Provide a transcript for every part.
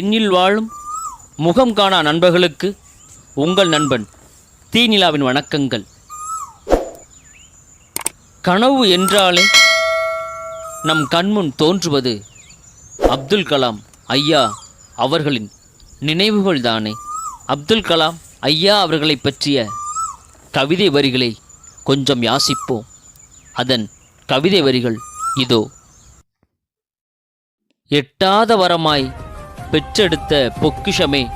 விண்ணில் வாழும் முகம் காணா நண்பர்களுக்கு உங்கள் நண்பன் தீநிலாவின் வணக்கங்கள். கனவு என்றாலே நம் கண்முன் தோன்றுவது அப்துல் கலாம் ஐயா அவர்களின் நினைவுகள் தானே. அப்துல் கலாம் ஐயா அவர்களை பற்றிய கவிதை வரிகளை கொஞ்சம் யாசிப்போம். அதன் கவிதை வரிகள் இதோ. எட்டாத வரமாய் பெற்றெடுத்த பொக்கிஷமே,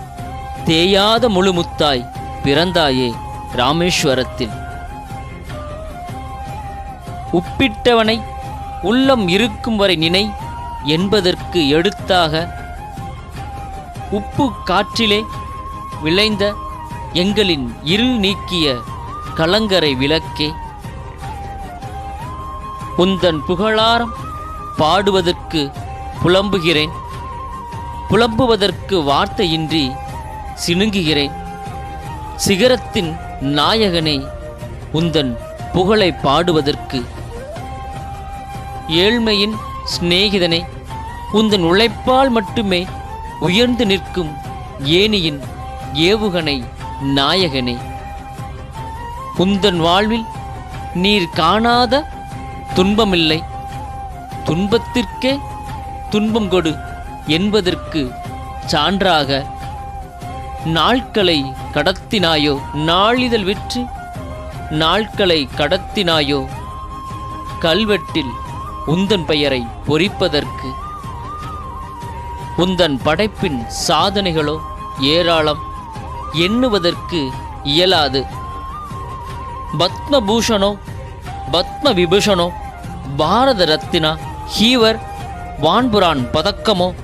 தேயாத முழுமுத்தாய் பிறந்தாயே ராமேஸ்வரத்தில். உப்பிட்டவனை உள்ளம் இருக்கும் வரை நினை என்பதற்கு எடுத்தாக, உப்பு காற்றிலே விளைந்த எங்களின் இருள் நீக்கிய கலங்கரை விளக்கே, உந்தன் புகழாரம் பாடுவதற்கு புலம்புகிறேன், புலம்புவதற்கு வார்த்தையின்றி சினுங்குகிறேன். சிகரத்தின் நாயகனே, உந்தன் புகழை பாடுவதற்கு. ஏழ்மையின் சிநேகிதனே, உந்தன் உழைப்பால் மட்டுமே உயர்ந்து நிற்கும் ஏணியின் ஏவுகணை நாயகனே. உந்தன் வாழ்வில் நீர் காணாத துன்பமில்லை, துன்பத்திற்கே துன்பம் கொடு என்பதற்கு சான்றாக, நாட்களை கடத்தினாயோ நாளிதழ் விற்று, நாட்களை கடத்தினாயோ கல்வெட்டில் உந்தன் பெயரை பொறிப்பதற்கு. உந்தன் படைப்பின் சாதனைகளோ ஏராளம், எண்ணுவதற்கு இயலாது. பத்மபூஷணோ பத்ம விபூஷணோ பாரத ரத்தினா ஹீவர் வான்புரான் பதக்கமோ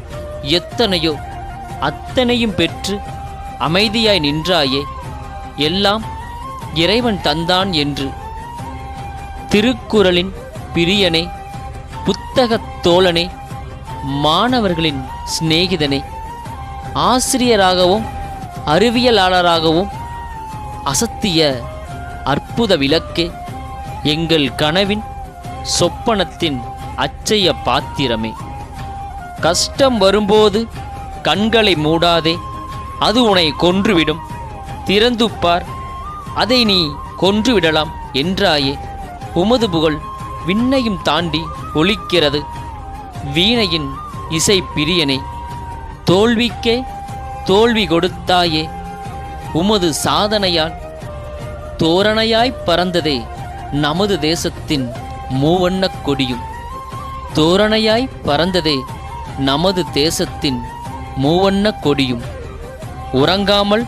எத்தனையோ, அத்தனையும் பெற்று அமைதியாய் நின்றாயே, எல்லாம் இறைவன் தந்தான் என்று. திருக்குறளின் பிரியனே, புத்தகத் தோழனே, மாணவர்களின் சிநேகிதனே, ஆசிரியராகவும் அறிவியலாளராகவும் அசத்திய அற்புத விளக்கே, எங்கள் கனவின் சொப்பனத்தின் அச்சய பாத்திரமே. கஷ்டம் வரும்போது கண்களை மூடாதே, அது உன்னை கொன்றுவிடும். திறந்துப்பார், அதை நீ கொன்றுவிடலாம் என்றாயே. உமது புகழ் விண்ணையும் தாண்டி ஒலிக்கிறது. வீணையின் இசை பிரியனே, தோல்விக்கே தோல்வி கொடுத்தாயே. உமது சாதனையால் தோரணையாய் பறந்ததே நமது தேசத்தின் மூவண்ணக் கொடியும். தோரணையாய் பறந்ததே நமது தேசத்தின் மூவண்ணக் கொடியும். உறங்காமல்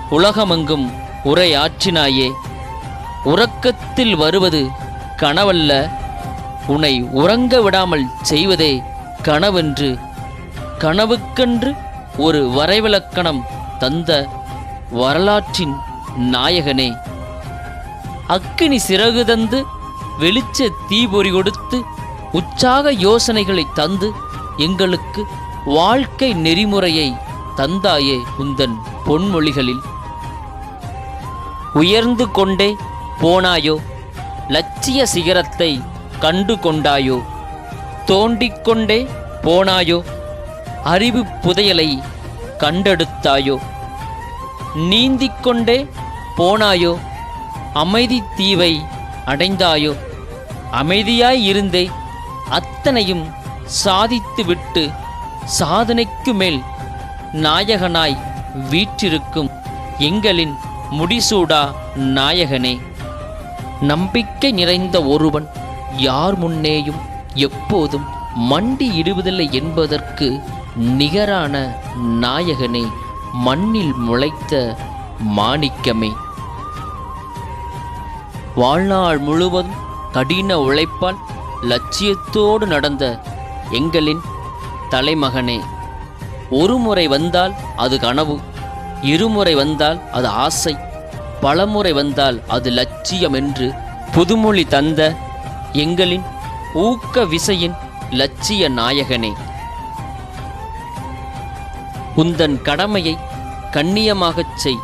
உலகமெங்கும் உரையாற்றினாயே. உறக்கத்தில் வருவது கனவல்ல, உன்னை உறங்க விடாமல் செய்வதே கனவென்று, கனவுக்கென்று ஒரு வரைவிலக்கணம் தந்த வரலாற்றின் நாயகனே. அக்கினி சிறகு தந்து வெளிச்ச தீபொறி கொடுத்து, உற்சாக யோசனைகளை தந்து எங்களுக்கு வாழ்க்கை நெறிமுறையை தந்தாயே உந்தன் பொன்மொழிகளில். உயர்ந்து கொண்டே போனாயோ, லட்சிய சிகரத்தை கண்டு கொண்டாயோ. தோண்டிக்கொண்டே போனாயோ, அறிவு புதையலை கண்டெடுத்தாயோ. நீந்திக்கொண்டே போனாயோ, அமைதி தீவை அடைந்தாயோ. அமைதியாய் இருந்தே அத்தனையும் சாதித்துவிட்டு, சாதனைக்கு மேல் நாயகனாய் வீற்றிருக்கும் எங்களின் முடிசூடா நாயகனே. நம்பிக்கை நிறைந்த ஒருவன் யார் முன்னேயும் எப்போதும் மண்டி இடுவதில்லை என்பதற்கு நிகரான நாயகனே, மண்ணில் முளைத்த மாணிக்கமே. வாழ்நாள் முழுவதும் கடின உழைப்பால் லட்சியத்தோடு நடந்த எங்களின் தலைமகனே. ஒரு முறை வந்தால் அது கனவு, இருமுறை வந்தால் அது ஆசை, பலமுறை வந்தால் அது லட்சியம் என்று புதுமொழி தந்த எங்களின் ஊக்க விசையின் லட்சிய நாயகனே. உந்தன் கடமையை கண்ணியமாகச் செய்.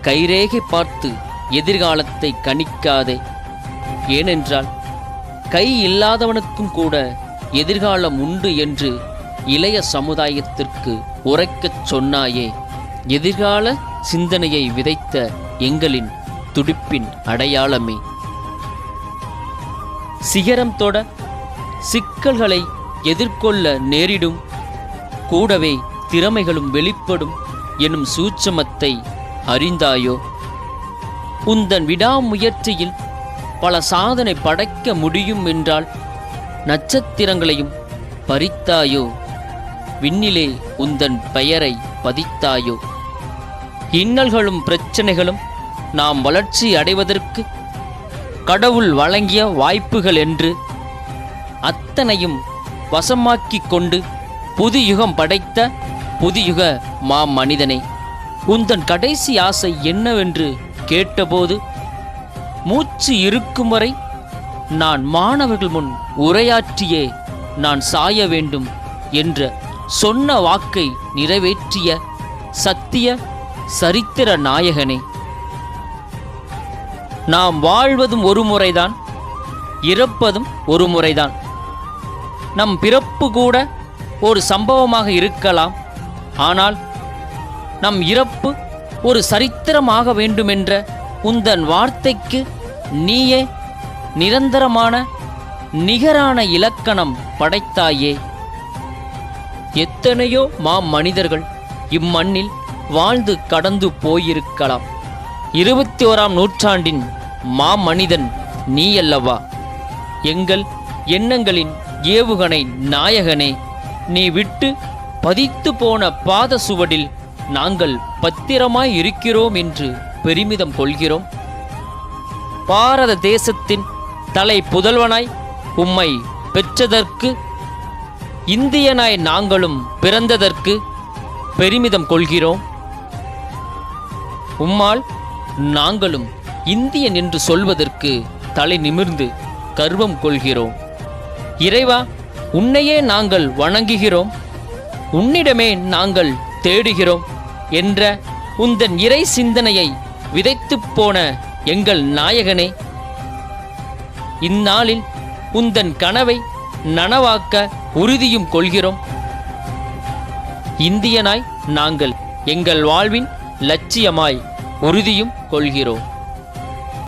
கைரேகை பார்த்து எதிர்காலத்தை கணிக்காதே. ஏனென்றால் கை இல்லாதவனுக்கும் கூட எதிர்காலம் உண்டு என்று இளைய சமுதாயத்திற்கு உரைக்கச் சொன்னாயே, எதிர்கால சிந்தனையை விதைத்த எங்களின் துடிப்பின் அடையாளமே. சிகரம் தொட சிக்கல்களை எதிர்கொள்ள நேரிடும், கூடவே திறமைகளும் வெளிப்படும் எனும் சூட்சமத்தை அறிந்தாயோ? உந்தன் விடாமுயற்சியில் பல சாதனை படைக்க முடியும் என்றால் நட்சத்திரங்களையும் பறித்தாயோ? விண்ணிலே உந்தன் பெயரை பதித்தாயோ? இன்னல்களும் பிரச்சனைகளும் நாம் வளர்ச்சி அடைவதற்கு கடவுள் வழங்கிய வாய்ப்புகள் என்று அத்தனையும் வசமாக்கிக் கொண்டு புது யுகம் படைத்த புதுயுக மனிதனே, உந்தன் கடைசி ஆசை என்னவென்று கேட்டபோது, மூச்சு இருக்கும் வரை நான் மாணவர்கள் முன் உரையாற்றியே நான் சாய வேண்டும் என்ற சொன்ன வாக்கை நிறைவேற்றிய சத்திய சரித்திர நாயகனே. நாம் வாழ்வதும் ஒரு முறைதான், இறப்பதும் ஒரு முறைதான். நம் பிறப்பு கூட ஒரு சம்பவமாக இருக்கலாம், ஆனால் நம் இறப்பு ஒரு சரித்திரமாக வேண்டுமென்ற உந்தன் வார்த்தைக்கு நீயே நிரந்தரமான நிகரான இலக்கணம் படைத்தாயே. எத்தனையோ மனிதர்கள் இம்மண்ணில் வாழ்ந்து கடந்து போயிருக்கலாம். 21ஆம் நூற்றாண்டின் மனிதன் நீயல்லவா? எங்கள் எண்ணங்களின் ஏவுகணை நாயகனே, நீ விட்டு பதித்து போன பாத சுவடில் நாங்கள் பத்திரமாய் இருக்கிறோம் என்று பெருமிதம் கொள்கிறோம். பாரத தேசத்தின் தலை புதல்வனாய் உம்மை பெற்றதற்கு, இந்தியனாய் நாங்களும் பிறந்ததற்கு பெருமிதம் கொள்கிறோம். உம்மால் நாங்களும் இந்தியன் என்று சொல்வதற்கு தலை நிமிர்ந்து கர்வம் கொள்கிறோம். இறைவா, உன்னையே நாங்கள் வணங்குகிறோம், உன்னிடமே நாங்கள் தேடுகிறோம் என்ற உந்தன் இறை சிந்தனையை விதைத்துப் போன எங்கள் நாயகனே, இந்நாளில் உந்தன் கனவை நனவாக்க உறுதியும் கொள்கிறோம். இந்தியனாய் நாங்கள் எங்கள் வாழ்வின் லட்சியமாய் உறுதியும் கொள்கிறோம்.